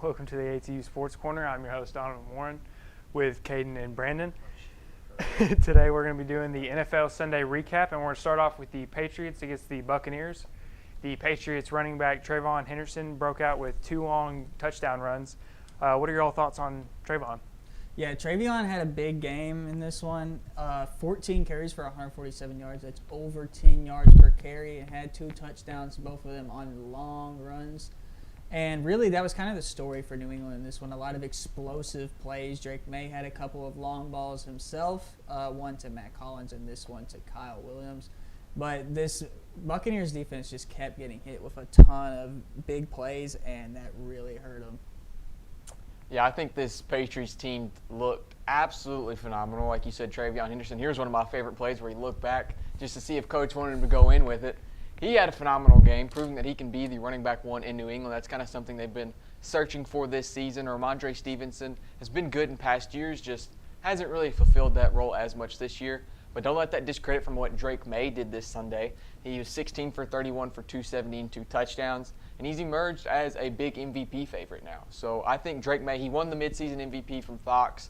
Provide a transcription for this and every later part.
Welcome to the ATU Sports Corner. I'm your host, Donovan Warren, with Caden and Brandon. Today we're going to be doing the NFL Sunday recap, and we're going to start off with the Patriots against the Buccaneers. The Patriots running back Trayvon Henderson broke out with 2 long touchdown runs. What are your all thoughts on Trayvon? Yeah, Trayvon had a big game in this one. 14 carries for 147 yards. That's over 10 yards per carry, and had 2 touchdowns, both of them on long runs. And really, that was kind of the story for New England in this one. A lot of explosive plays. Drake May had a couple of long balls himself, one to Matt Collins and this one to Kyle Williams. But this Buccaneers defense just kept getting hit with a ton of big plays, and that really hurt them. Yeah, I think this Patriots team looked absolutely phenomenal. Like you said, Trayvon Henderson. Here's one of my favorite plays where he looked back just to see if Coach wanted him to go in with it. He had a phenomenal game, proving that he can be the running back one in New England. That's kind of something they've been searching for this season. Ramondre Stevenson has been good in past years, just hasn't really fulfilled that role as much this year. But don't let that discredit from what Drake May did this Sunday. He was 16 for 31 for 270 and 2 touchdowns, and he's emerged as a big MVP favorite now. So I think Drake May, he won the midseason MVP from Fox.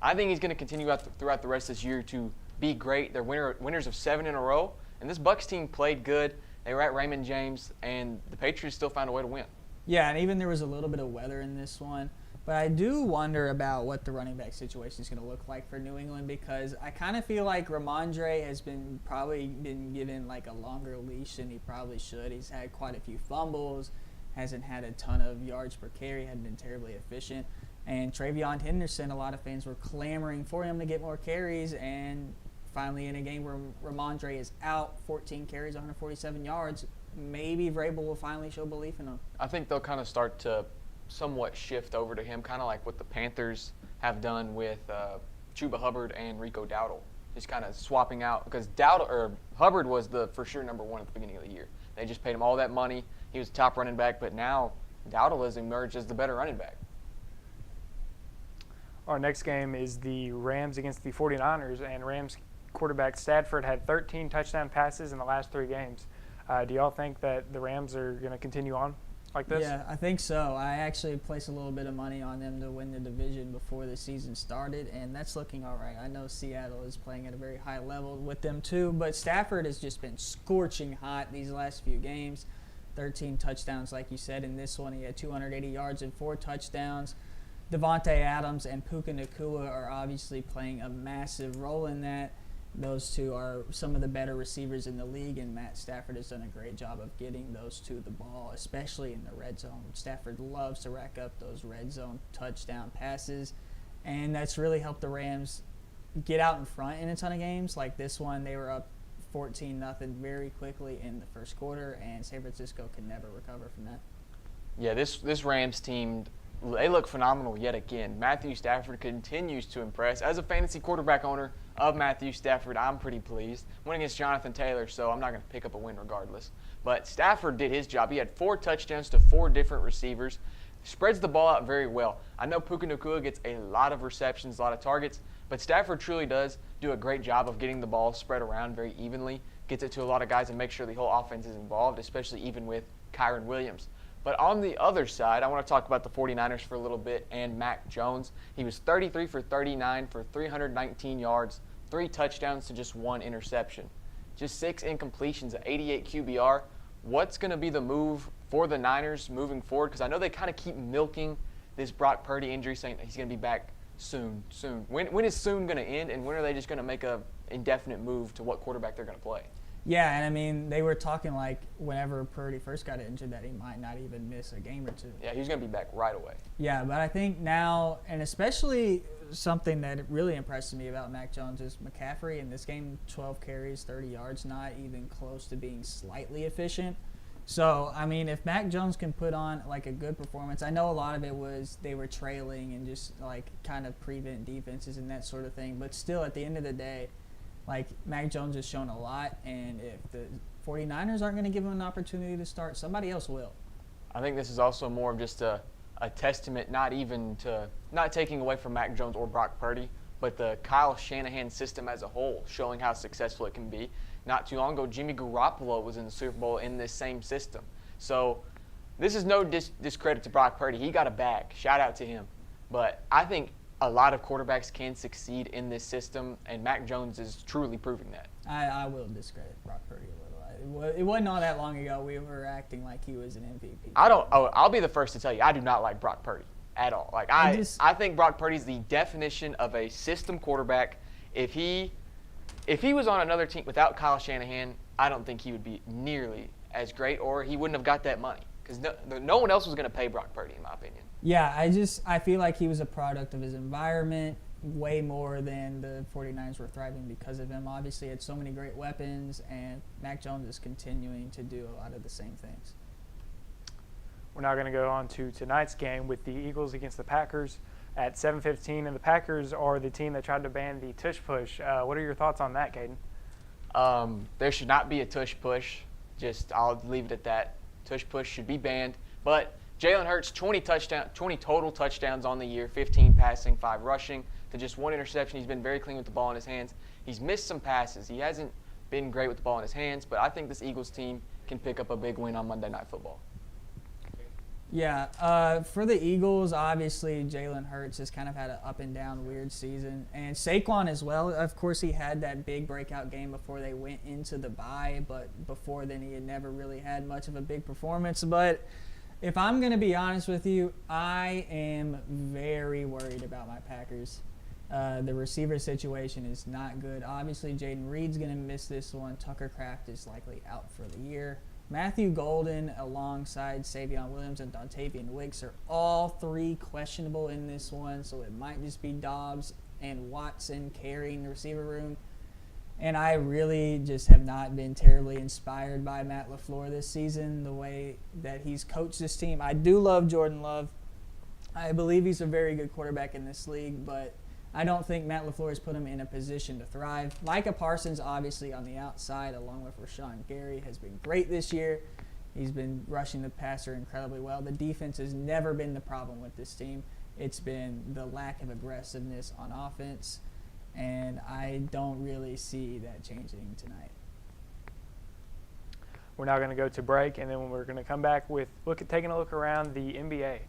I think he's going to continue throughout the rest of this year to be great. They're winners of 7 in a row, and this Bucs team played good. They were at Raymond James, and the Patriots still found a way to win. Yeah, and even there was a little bit of weather in this one. But I do wonder about what the running back situation is going to look like for New England, because I kind of feel like Ramondre has probably been given like a longer leash than he probably should. He's had quite a few fumbles, hasn't had a ton of yards per carry, hadn't been terribly efficient. And Trayvon Henderson, a lot of fans were clamoring for him to get more carries, and finally in a game where Ramondre is out, 14 carries, 147 yards, maybe Vrabel will finally show belief in him. I think they'll kind of start to somewhat shift over to him, kind of like what the Panthers have done with Chuba Hubbard and Rico Dowdle. Just kind of swapping out, because Hubbard was the for sure number 1 at the beginning of the year. They just paid him all that money. He was the top running back, but now Dowdle has emerged as the better running back. Our next game is the Rams against the 49ers, and Rams quarterback Stafford had 13 touchdown passes in the last 3 games. Do y'all think that the Rams are going to continue on like this? Yeah, I think so. I actually placed a little bit of money on them to win the division before the season started, and that's looking all right. I know Seattle is playing at a very high level with them too, but Stafford has just been scorching hot these last few games. 13 touchdowns, like you said. In this one, he had 280 yards and 4 touchdowns. Devontae Adams and Puka Nacua are obviously playing a massive role in that. Those two are some of the better receivers in the league, and Matt Stafford has done a great job of getting those two the ball, especially in the red zone. Stafford loves to rack up those red zone touchdown passes, and that's really helped the Rams get out in front in a ton of games. Like this one, they were up 14-0 very quickly in the first quarter, and San Francisco could never recover from that. Yeah, this Rams team, they look phenomenal yet again. Matthew Stafford continues to impress. As a fantasy quarterback owner of Matthew Stafford, I'm pretty pleased. Went against Jonathan Taylor, so I'm not going to pick up a win regardless. But Stafford did his job. He had 4 touchdowns to 4 different receivers. Spreads the ball out very well. I know Puka Nacua gets a lot of receptions, a lot of targets, but Stafford truly does do a great job of getting the ball spread around very evenly, gets it to a lot of guys and makes sure the whole offense is involved, especially even with Kyron Williams. But on the other side, I want to talk about the 49ers for a little bit and Mac Jones. He was 33 for 39 for 319 yards, 3 touchdowns to just 1 interception. Just 6 incompletions at 88 QBR. What's going to be the move for the Niners moving forward? Because I know they kind of keep milking this Brock Purdy injury, saying that he's going to be back soon. When is soon going to end, and when are they just going to make a indefinite move to what quarterback they're going to play? Yeah, and I mean, they were talking like whenever Purdy first got injured that he might not even miss a game or 2. Yeah, he's going to be back right away. Yeah, but I think now, and especially something that really impressed me about Mac Jones is McCaffrey in this game, 12 carries, 30 yards, not even close to being slightly efficient. So, I mean, if Mac Jones can put on like a good performance, I know a lot of it was they were trailing and just like kind of prevent defenses and that sort of thing, but still at the end of the day, like, Mac Jones has shown a lot, and if the 49ers aren't going to give him an opportunity to start, somebody else will. I think this is also more of just a testament, not taking away from Mac Jones or Brock Purdy, but the Kyle Shanahan system as a whole, showing how successful it can be. Not too long ago, Jimmy Garoppolo was in the Super Bowl in this same system. So this is no discredit to Brock Purdy. He got a bag. Shout out to him. But I think a lot of quarterbacks can succeed in this system, and Mac Jones is truly proving that. I will discredit Brock Purdy a little. It wasn't all that long ago we were acting like he was an MVP. I'll be the first to tell you, I do not like Brock Purdy at all. Like I think Brock Purdy's the definition of a system quarterback. If he was on another team without Kyle Shanahan, I don't think he would be nearly as great, or he wouldn't have got that money, because no one else was going to pay Brock Purdy, in my opinion. Yeah, I feel like he was a product of his environment way more than the 49ers were thriving because of him. Obviously, he had so many great weapons, and Mac Jones is continuing to do a lot of the same things. We're now going to go on to tonight's game with the Eagles against the Packers at 7:15, and the Packers are the team that tried to ban the tush push. What are your thoughts on that, Caden? There should not be a tush push. I'll leave it at that. Tush push should be banned. But Jalen Hurts, 20 total touchdowns on the year, 15 passing, 5 rushing, to just 1 interception. He's been very clean with the ball in his hands. He's missed some passes. He hasn't been great with the ball in his hands, but I think this Eagles team can pick up a big win on Monday Night Football. Yeah, for the Eagles, obviously Jalen Hurts has kind of had an up and down weird season, and Saquon as well. Of course, he had that big breakout game before they went into the bye, but before then he had never really had much of a big performance. But if I'm going to be honest with you, I am very worried about my Packers. The receiver situation is not good. Obviously, Jaden Reed's going to miss this one. Tucker Kraft is likely out for the year. Matthew Golden alongside Savion Williams and Dontavian Wicks are all 3 questionable in this one, so it might just be Dobbs and Watson carrying the receiver room. And I really just have not been terribly inspired by Matt LaFleur this season, the way that he's coached this team. I do love Jordan Love. I believe he's a very good quarterback in this league, but I don't think Matt LaFleur has put him in a position to thrive. Micah Parsons, obviously, on the outside, along with Rashawn Gary, has been great this year. He's been rushing the passer incredibly well. The defense has never been the problem with this team. It's been the lack of aggressiveness on offense, and I don't really see that changing tonight. We're now going to go to break, and then we're going to come back with taking a look around the NBA.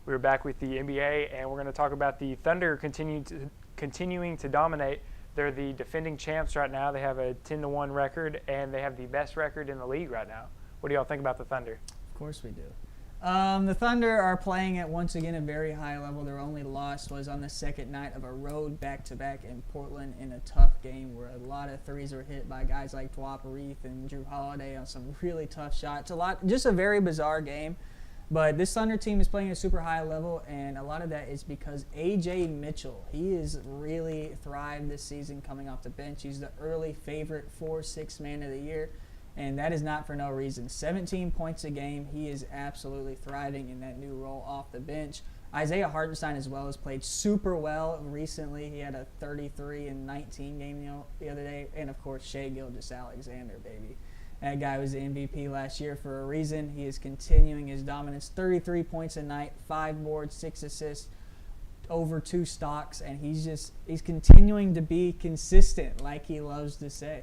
We're back with the NBA, and we're going to talk about the Thunder continuing to dominate. They're the defending champs right now. They have a 10-1 record, and they have the best record in the league right now. What do y'all think about the Thunder? Of course we do. The Thunder are playing at, once again, a very high level. Their only loss was on the second night of a road back-to-back in Portland in a tough game where a lot of threes were hit by guys like Dwap Reith and Drew Holiday on some really tough shots. Just a very bizarre game. But this Thunder team is playing at a super high level, and a lot of that is because A.J. Mitchell, he has really thrived this season coming off the bench. He's the early favorite 4-6 man of the year, and that is not for no reason. 17 points a game. He is absolutely thriving in that new role off the bench. Isaiah Hartenstein as well has played super well recently. He had a 33-19 game the other day. And, of course, Shai Gilgeous-Alexander, baby. That guy was the MVP last year for a reason. He is continuing his dominance. 33 points a night, 5 boards, 6 assists, over 2 stocks, and he's continuing to be consistent, like he loves to say.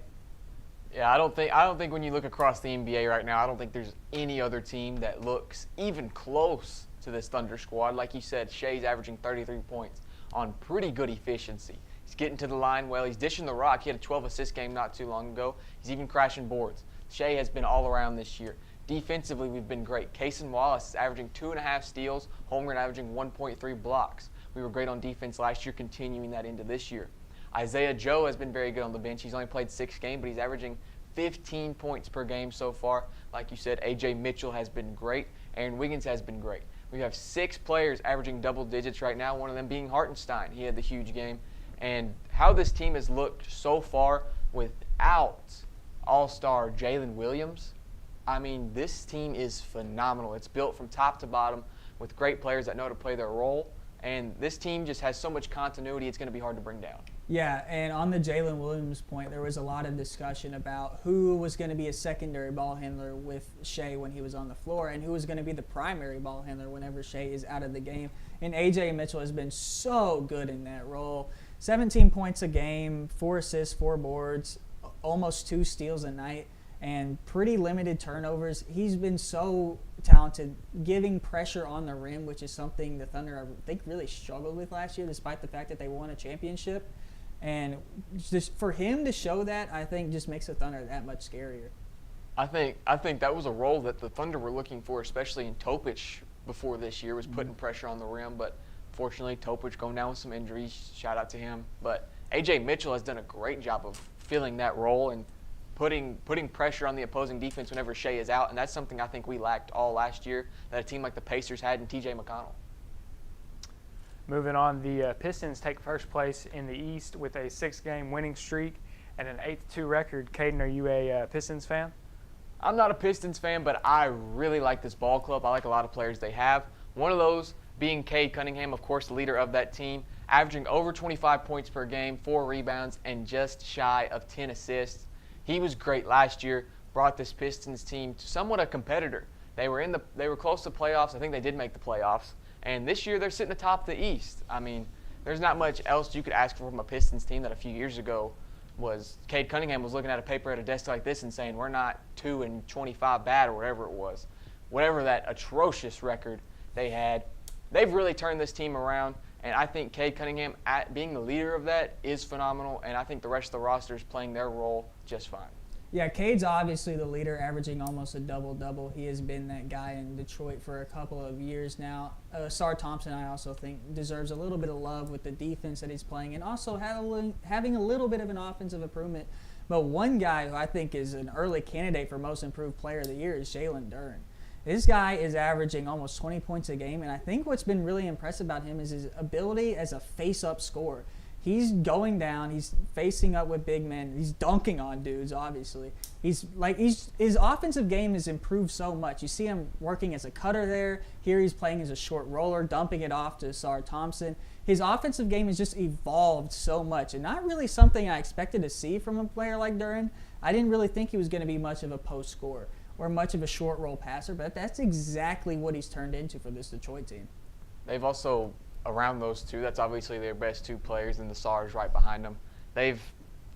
Yeah, I don't think when you look across the NBA right now, I don't think there's any other team that looks even close to this Thunder squad. Like you said, Shai's averaging 33 points on pretty good efficiency. He's getting to the line well. He's dishing the rock. He had a 12-assist game not too long ago. He's even crashing boards. Shai has been all around this year. Defensively, we've been great. Cason Wallace is averaging 2.5 steals, Holmgren averaging 1.3 blocks. We were great on defense last year, continuing that into this year. Isaiah Joe has been very good on the bench. He's only played 6 games, but he's averaging 15 points per game so far. Like you said, A.J. Mitchell has been great. Aaron Wiggins has been great. We have 6 players averaging double digits right now, one of them being Hartenstein. He had the huge game. And how this team has looked so far without all-star Jalen Williams, I mean, this team is phenomenal. It's built from top to bottom with great players that know how to play their role. And this team just has so much continuity, it's going to be hard to bring down. Yeah, and on the Jalen Williams point, there was a lot of discussion about who was going to be a secondary ball handler with Shea when he was on the floor and who was going to be the primary ball handler whenever Shea is out of the game. And A.J. Mitchell has been so good in that role. 17 points a game, 4 assists, 4 boards, almost 2 steals a night, and pretty limited turnovers. He's been so talented, giving pressure on the rim, which is something the Thunder, I think, really struggled with last year, despite the fact that they won a championship. And just for him to show that, I think, just makes the Thunder that much scarier. I think that was a role that the Thunder were looking for, especially in Topic before this year, was putting pressure on the rim. But fortunately, Topic going down with some injuries. Shout out to him. But A.J. Mitchell has done a great job of filling that role and putting pressure on the opposing defense whenever Shea is out. And that's something I think we lacked all last year that a team like the Pacers had in T.J. McConnell. Moving on, the Pistons take first place in the East with a 6-game winning streak and an 8-2 record. Caden, are you a Pistons fan? I'm not a Pistons fan, but I really like this ball club. I like a lot of players they have. One of those being Cade Cunningham, of course, the leader of that team, averaging over 25 points per game, 4 rebounds, and just shy of 10 assists. He was great last year, brought this Pistons team to somewhat a competitor. They were close to playoffs. I think they did make the playoffs. And this year they're sitting atop the East. I mean, there's not much else you could ask for from a Pistons team that a few years ago was Cade Cunningham was looking at a paper at a desk like this and saying, we're not 2-25 bad or whatever it was. Whatever that atrocious record they had, they've really turned this team around. And I think Cade Cunningham, being the leader of that, is phenomenal. And I think the rest of the roster is playing their role just fine. Yeah, Cade's obviously the leader, averaging almost a double-double. He has been that guy in Detroit for a couple of years now. Sar Thompson, I also think, deserves a little bit of love with the defense that he's playing and also having a little bit of an offensive improvement. But one guy who I think is an early candidate for most improved player of the year is Jalen Duren. This guy is averaging almost 20 points a game, and I think what's been really impressive about him is his ability as a face-up scorer. He's going down. He's facing up with big men. He's dunking on dudes, obviously. His offensive game has improved so much. You see him working as a cutter there. Here he's playing as a short roller, dumping it off to Sar Thompson. His offensive game has just evolved so much, and not really something I expected to see from a player like Duren. I didn't really think he was going to be much of a post scorer or much of a short roll passer, but that's exactly what he's turned into for this Detroit team. They've also, around those two, that's obviously their best 2 players, and the SARs right behind them. They've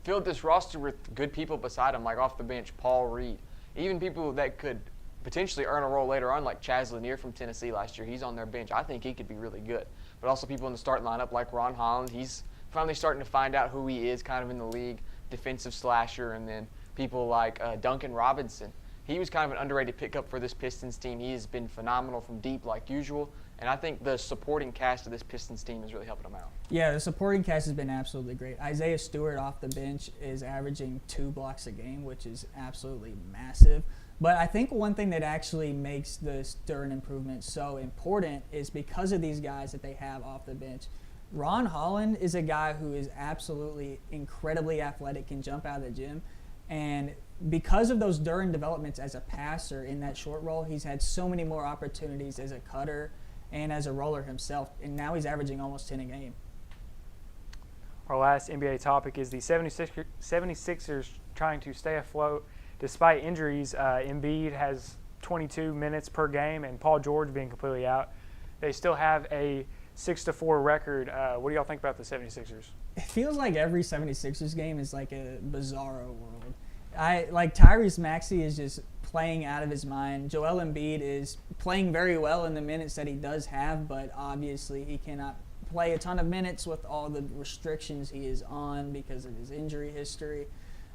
filled this roster with good people beside them, like off the bench, Paul Reed. Even people that could potentially earn a role later on, like Chaz Lanier from Tennessee last year. He's on their bench. I think he could be really good. But also people in the starting lineup like Ron Holland. He's finally starting to find out who he is kind of in the league, defensive slasher. And then people like Duncan Robinson. He was kind of an underrated pickup for this Pistons team. He has been phenomenal from deep like usual. And I think the supporting cast of this Pistons team is really helping them out. Yeah, the supporting cast has been absolutely great. Isaiah Stewart off the bench is averaging 2 blocks a game, which is absolutely massive. But I think one thing that actually makes the Duren improvement so important is because of these guys that they have off the bench. Ron Holland is a guy who is absolutely incredibly athletic, can jump out of the gym. And because of those Duren developments as a passer in that short roll, he's had so many more opportunities as a cutter and as a roller himself, and now he's averaging almost 10 a game. Our last NBA topic is the 76ers trying to stay afloat despite injuries. Embiid has 22 minutes per game, and Paul George being completely out. They still have a 6-4 record. What do y'all think about the 76ers? It feels like every 76ers game is like a bizarro world. Tyrese Maxey is just playing out of his mind. Joel Embiid is playing very well in the minutes that he does have, but obviously he cannot play a ton of minutes with all the restrictions he is on because of his injury history.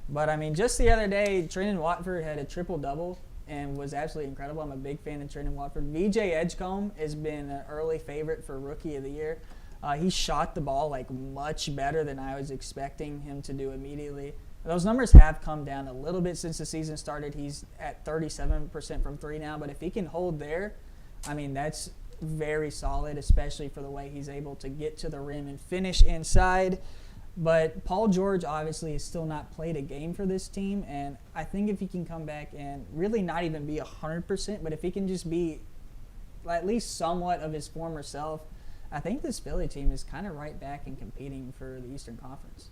But, I mean, just the other day, Trendon Watford had a triple-double and was absolutely incredible. I'm a big fan of Trendon Watford. VJ Edgecombe has been an early favorite for Rookie of the Year. He shot the ball like much better than I was expecting him to do immediately. Those numbers have come down a little bit since the season started. He's at 37% from three now, but if he can hold there, I mean, that's very solid, especially for the way he's able to get to the rim and finish inside. But Paul George obviously has still not played a game for this team, and I think if he can come back and really not even be 100%, but if he can just be at least somewhat of his former self, I think this Philly team is kind of right back and competing for the Eastern Conference.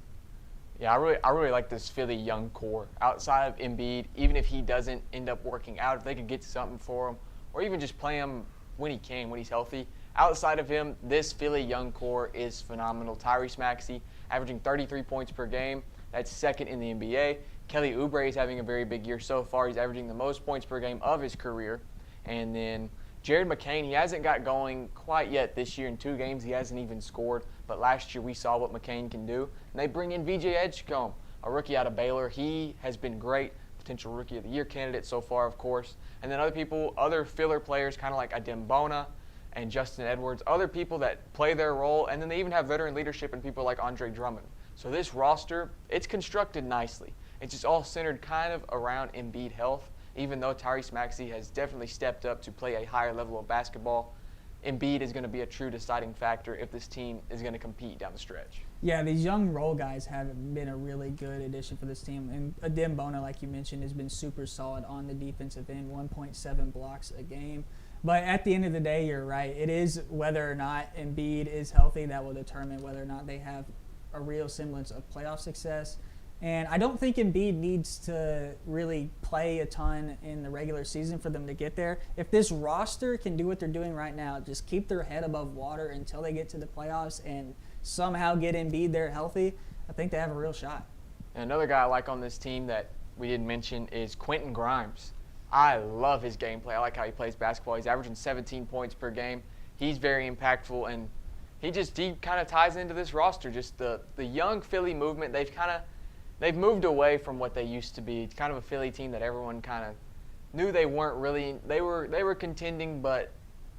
Yeah, I really like this Philly young core. Outside of Embiid, even if he doesn't end up working out, if they could get something for him, or even just play him when he can, when he's healthy. Outside of him, this Philly young core is phenomenal. Tyrese Maxey averaging 33 points per game. That's second in the NBA. Kelly Oubre is having a very big year so far. He's averaging the most points per game of his career. And then Jared McCain, he hasn't got going quite yet this year. In 2 games, he hasn't even scored. But last year, we saw what McCain can do. And they bring in VJ Edgecombe, a rookie out of Baylor. He has been great. Potential Rookie of the Year candidate so far, of course. And then other filler players, kind of like Adem Bona and Justin Edwards, other people that play their role. And then they even have veteran leadership in people like Andre Drummond. So this roster, it's constructed nicely. It's just all centered kind of around Embiid health. Even though Tyrese Maxey has definitely stepped up to play a higher level of basketball, Embiid is going to be a true deciding factor if this team is going to compete down the stretch. Yeah, these young role guys have been a really good addition for this team. And Adem Bona, like you mentioned, has been super solid on the defensive end, 1.7 blocks a game. But at the end of the day, you're right. It is whether or not Embiid is healthy that will determine whether or not they have a real semblance of playoff success. And I don't think Embiid needs to really play a ton in the regular season for them to get there. If this roster can do what they're doing right now, just keep their head above water until they get to the playoffs and somehow get Embiid there healthy, I think they have a real shot. And another guy I like on this team that we didn't mention is Quentin Grimes. I love his gameplay. I like how he plays basketball. He's averaging 17 points per game. He's very impactful, and he kind of ties into this roster. Just the young Philly movement, they've moved away from what they used to be. It's kind of a Philly team that everyone kind of knew they weren't really – they were contending but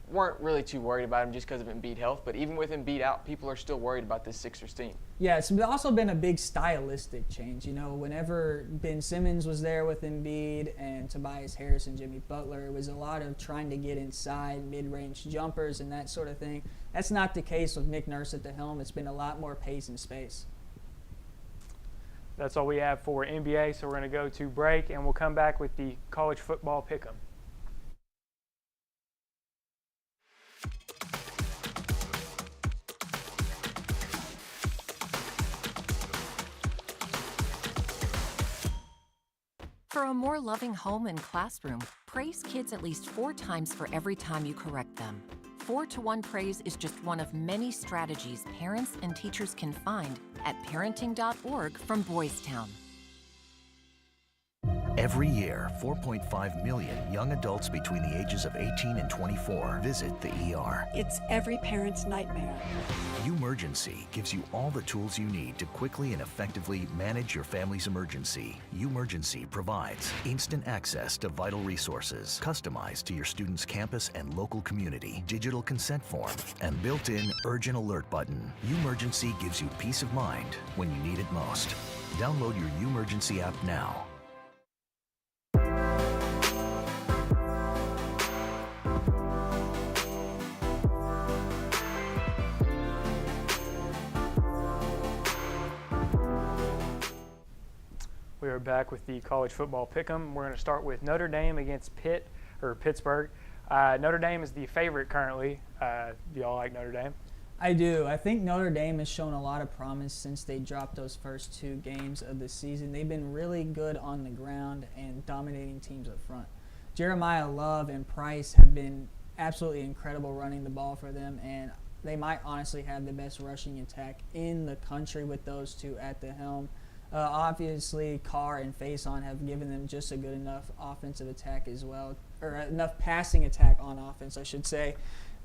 weren't really too worried about him just because of Embiid health. But even with Embiid out, people are still worried about this Sixers team. Yeah, it's also been a big stylistic change. You know, whenever Ben Simmons was there with Embiid and Tobias Harris and Jimmy Butler, it was a lot of trying to get inside mid-range jumpers and that sort of thing. That's not the case with Nick Nurse at the helm. It's been a lot more pace and space. That's all we have for NBA, so we're going to go to break, and we'll come back with the college football pick'em. For a more loving home and classroom, praise kids at least 4 times for every time you correct them. 4-to-1 praise is just one of many strategies parents and teachers can find at parenting.org from Boys Town. Every year, 4.5 million young adults between the ages of 18 and 24 visit the ER. It's every parent's nightmare. Umergency gives you all the tools you need to quickly and effectively manage your family's emergency. Umergency provides instant access to vital resources, customized to your student's campus and local community, digital consent form, and built-in urgent alert button. Umergency gives you peace of mind when you need it most. Download your Umergency app now. We are back with the college football pick'em. We're going to start with Notre Dame against Pittsburgh. Notre Dame is the favorite currently. Do y'all like Notre Dame? I do. I think Notre Dame has shown a lot of promise since they dropped those first 2 games of the season. They've been really good on the ground and dominating teams up front. Jeremiah Love and Price have been absolutely incredible running the ball for them, and they might honestly have the best rushing attack in the country with those 2 at the helm. Obviously, Carr and Faison have given them just a good enough offensive attack as well, or enough passing attack on offense, I should say,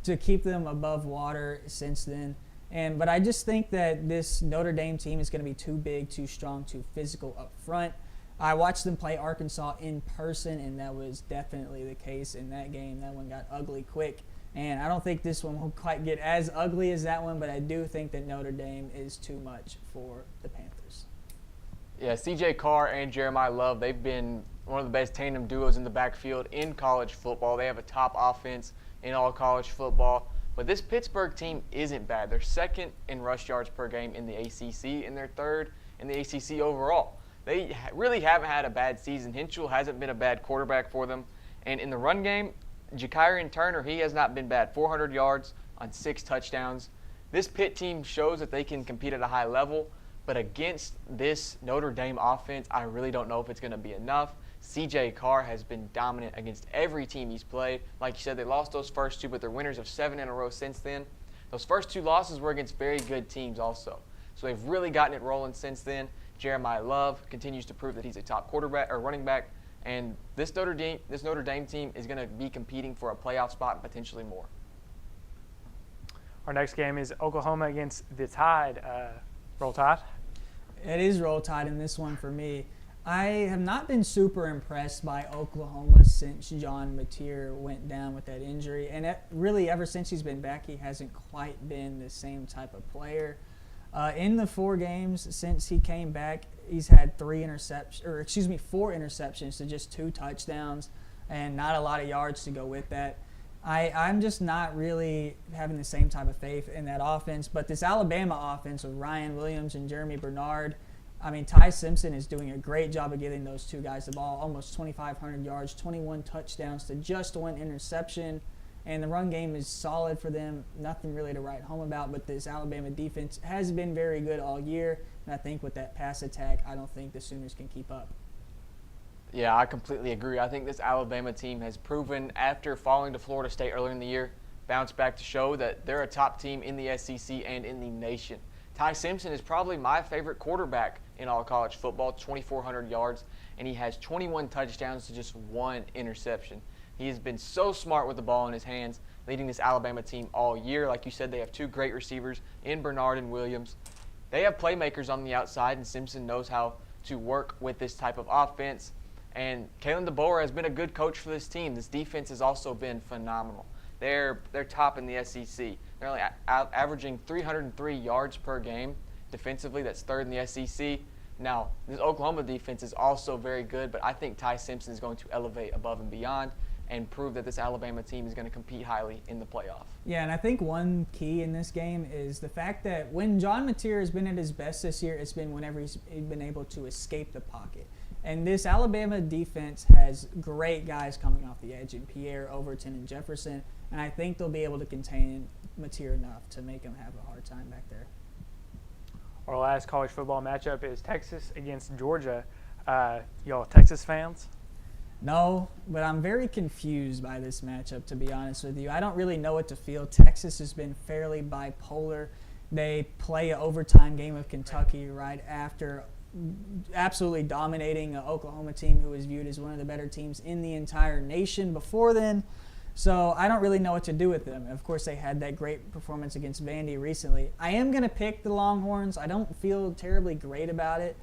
to keep them above water since then. But I just think that this Notre Dame team is going to be too big, too strong, too physical up front. I watched them play Arkansas in person, and that was definitely the case in that game. That one got ugly quick. And I don't think this one will quite get as ugly as that one, but I do think that Notre Dame is too much for the Panthers. Yeah, C.J. Carr and Jeremiah Love, they've been one of the best tandem duos in the backfield in college football. They have a top offense in all college football. But this Pittsburgh team isn't bad. They're second in rush yards per game in the ACC, and they're third in the ACC overall. They really haven't had a bad season. Hinchell hasn't been a bad quarterback for them. And in the run game, Ja'Kyrian Turner, he has not been bad. 400 yards on 6 touchdowns. This Pitt team shows that they can compete at a high level, but against this Notre Dame offense, I really don't know if it's going to be enough. C.J. Carr has been dominant against every team he's played. Like you said, they lost those first 2, but they're winners of 7 in a row since then. Those first 2 losses were against very good teams also. So they've really gotten it rolling since then. Jeremiah Love continues to prove that he's a top quarterback or running back. And this Notre Dame team is going to be competing for a playoff spot and potentially more. Our next game is Oklahoma against the Tide. Roll Tide. It is Roll Tide in this one for me. I have not been super impressed by Oklahoma since John Mateer went down with that injury. And really, ever since he's been back, he hasn't quite been the same type of player. In the 4 games since he came back, he's had 4 interceptions to just 2 touchdowns and not a lot of yards to go with that. I'm just not really having the same type of faith in that offense. But this Alabama offense with Ryan Williams and Jeremy Bernard, I mean, Ty Simpson is doing a great job of getting those 2 guys the ball, almost 2,500 yards, 21 touchdowns to just 1 interception. And the run game is solid for them. Nothing really to write home about, but this Alabama defense has been very good all year. And I think with that pass attack, I don't think the Sooners can keep up. Yeah, I completely agree. I think this Alabama team has proven, after falling to Florida State earlier in the year, bounced back to show that they're a top team in the SEC and in the nation. Ty Simpson is probably my favorite quarterback in all college football, 2,400 yards, and he has 21 touchdowns to just 1 interception. He has been so smart with the ball in his hands, leading this Alabama team all year. Like you said, they have 2 great receivers in Bernard and Williams. They have playmakers on the outside, and Simpson knows how to work with this type of offense. And Kalen DeBoer has been a good coach for this team. This defense has also been phenomenal. They're top in the SEC. They're only averaging 303 yards per game defensively. That's 3rd in the SEC. Now, this Oklahoma defense is also very good, but I think Ty Simpson is going to elevate above and beyond and prove that this Alabama team is going to compete highly in the playoff. Yeah, and I think one key in this game is the fact that when John Mateer has been at his best this year, it's been whenever he's been able to escape the pocket. And this Alabama defense has great guys coming off the edge in Pierre, Overton, and Jefferson, and I think they'll be able to contain Mateer enough to make him have a hard time back there. Our last college football matchup is Texas against Georgia. Y'all Texas fans? No, but I'm very confused by this matchup, to be honest with you. I don't really know what to feel. Texas has been fairly bipolar. They play an overtime game with Kentucky right after absolutely dominating an Oklahoma team who was viewed as one of the better teams in the entire nation before then. So I don't really know what to do with them. Of course, they had that great performance against Vandy recently. I am going to pick the Longhorns. I don't feel terribly great about it.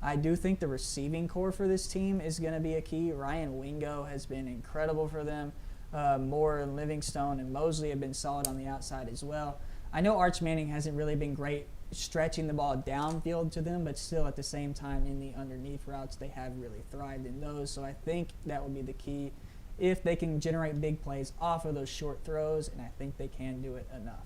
I do think the receiving core for this team is going to be a key. Ryan Wingo has been incredible for them. Moore, Livingstone, and Mosley have been solid on the outside as well. I know Arch Manning hasn't really been great stretching the ball downfield to them, but still at the same time in the underneath routes, they have really thrived in those. So I think that would be the key if they can generate big plays off of those short throws, and I think they can do it enough.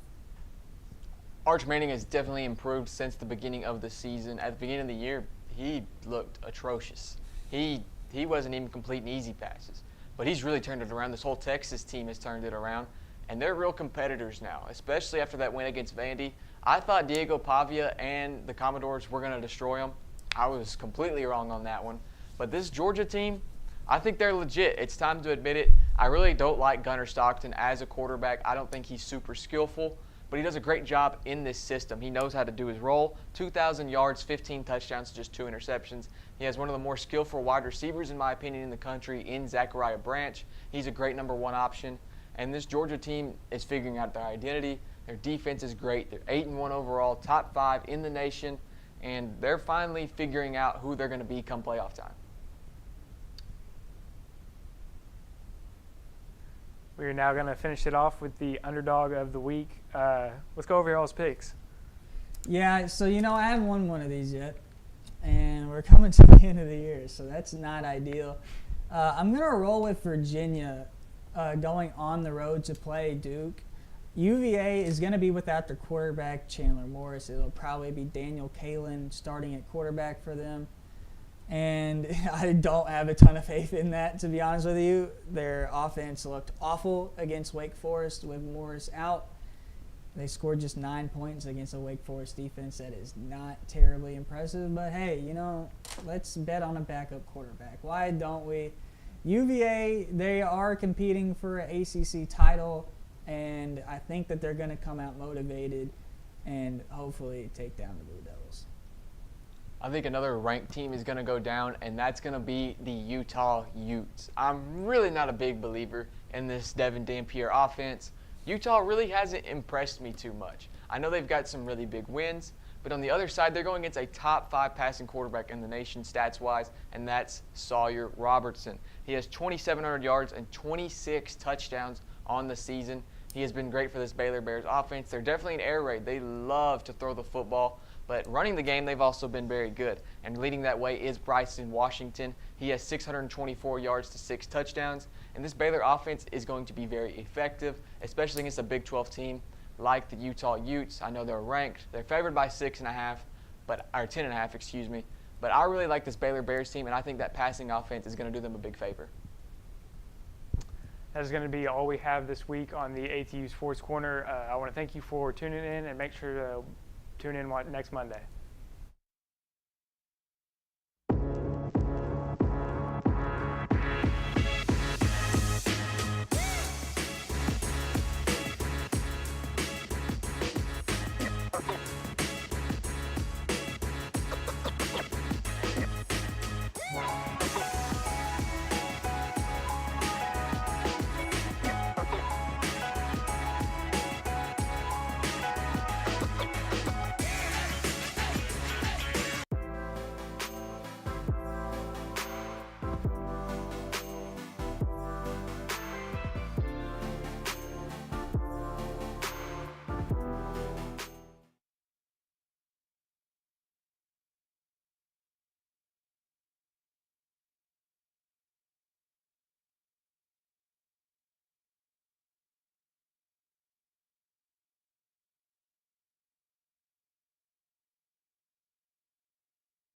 Arch Manning has definitely improved since the beginning of the season. At the beginning of the year, he looked atrocious. He wasn't even completing easy passes. But he's really turned it around. This whole Texas team has turned it around. And they're real competitors now, especially after that win against Vandy. I thought Diego Pavia and the Commodores were going to destroy them. I was completely wrong on that one. But this Georgia team, I think they're legit. It's time to admit it. I really don't like Gunnar Stockton as a quarterback. I don't think he's super skillful, but he does a great job in this system. He knows how to do his role. 2,000 yards, 15 touchdowns, just 2 interceptions. He has one of the more skillful wide receivers, in my opinion, in the country in Zachariah Branch. He's a great number 1 option. And this Georgia team is figuring out their identity. Their defense is great. They're 8-1 overall, top 5 in the nation, and they're finally figuring out who they're going to be come playoff time. We are now going to finish it off with the underdog of the week. Let's go over y'all's picks. Yeah, so I haven't won one of these yet, and we're coming to the end of the year, so that's not ideal. I'm going to roll with Virginia going on the road to play Duke. UVA is going to be without their quarterback, Chandler Morris. It'll probably be Daniel Kalen starting at quarterback for them. And I don't have a ton of faith in that, to be honest with you. Their offense looked awful against Wake Forest with Morris out. They scored just 9 points against a Wake Forest defense that is not terribly impressive. But, hey, let's bet on a backup quarterback. Why don't we? UVA, they are competing for an ACC title, and I think that they're going to come out motivated and hopefully take down the Blue Devils. I think another ranked team is going to go down, and that's going to be the Utah Utes. I'm really not a big believer in this Devin Dampier offense. Utah really hasn't impressed me too much. I know they've got some really big wins, but on the other side, they're going against a top 5 passing quarterback in the nation stats-wise, and that's Sawyer Robertson. He has 2,700 yards and 26 touchdowns on the season. He has been great for this Baylor Bears offense. They're definitely an air raid. They love to throw the football, but running the game, they've also been very good. And leading that way is Bryson Washington. He has 624 yards to 6 touchdowns. And this Baylor offense is going to be very effective, especially against a Big 12 team like the Utah Utes. I know they're ranked. They're favored by 6.5, or 10.5, excuse me. But I really like this Baylor Bears team, and I think that passing offense is going to do them a big favor. That is going to be all we have this week on the ATU Sports Corner. I want to thank you for tuning in, and make sure to tune in next Monday.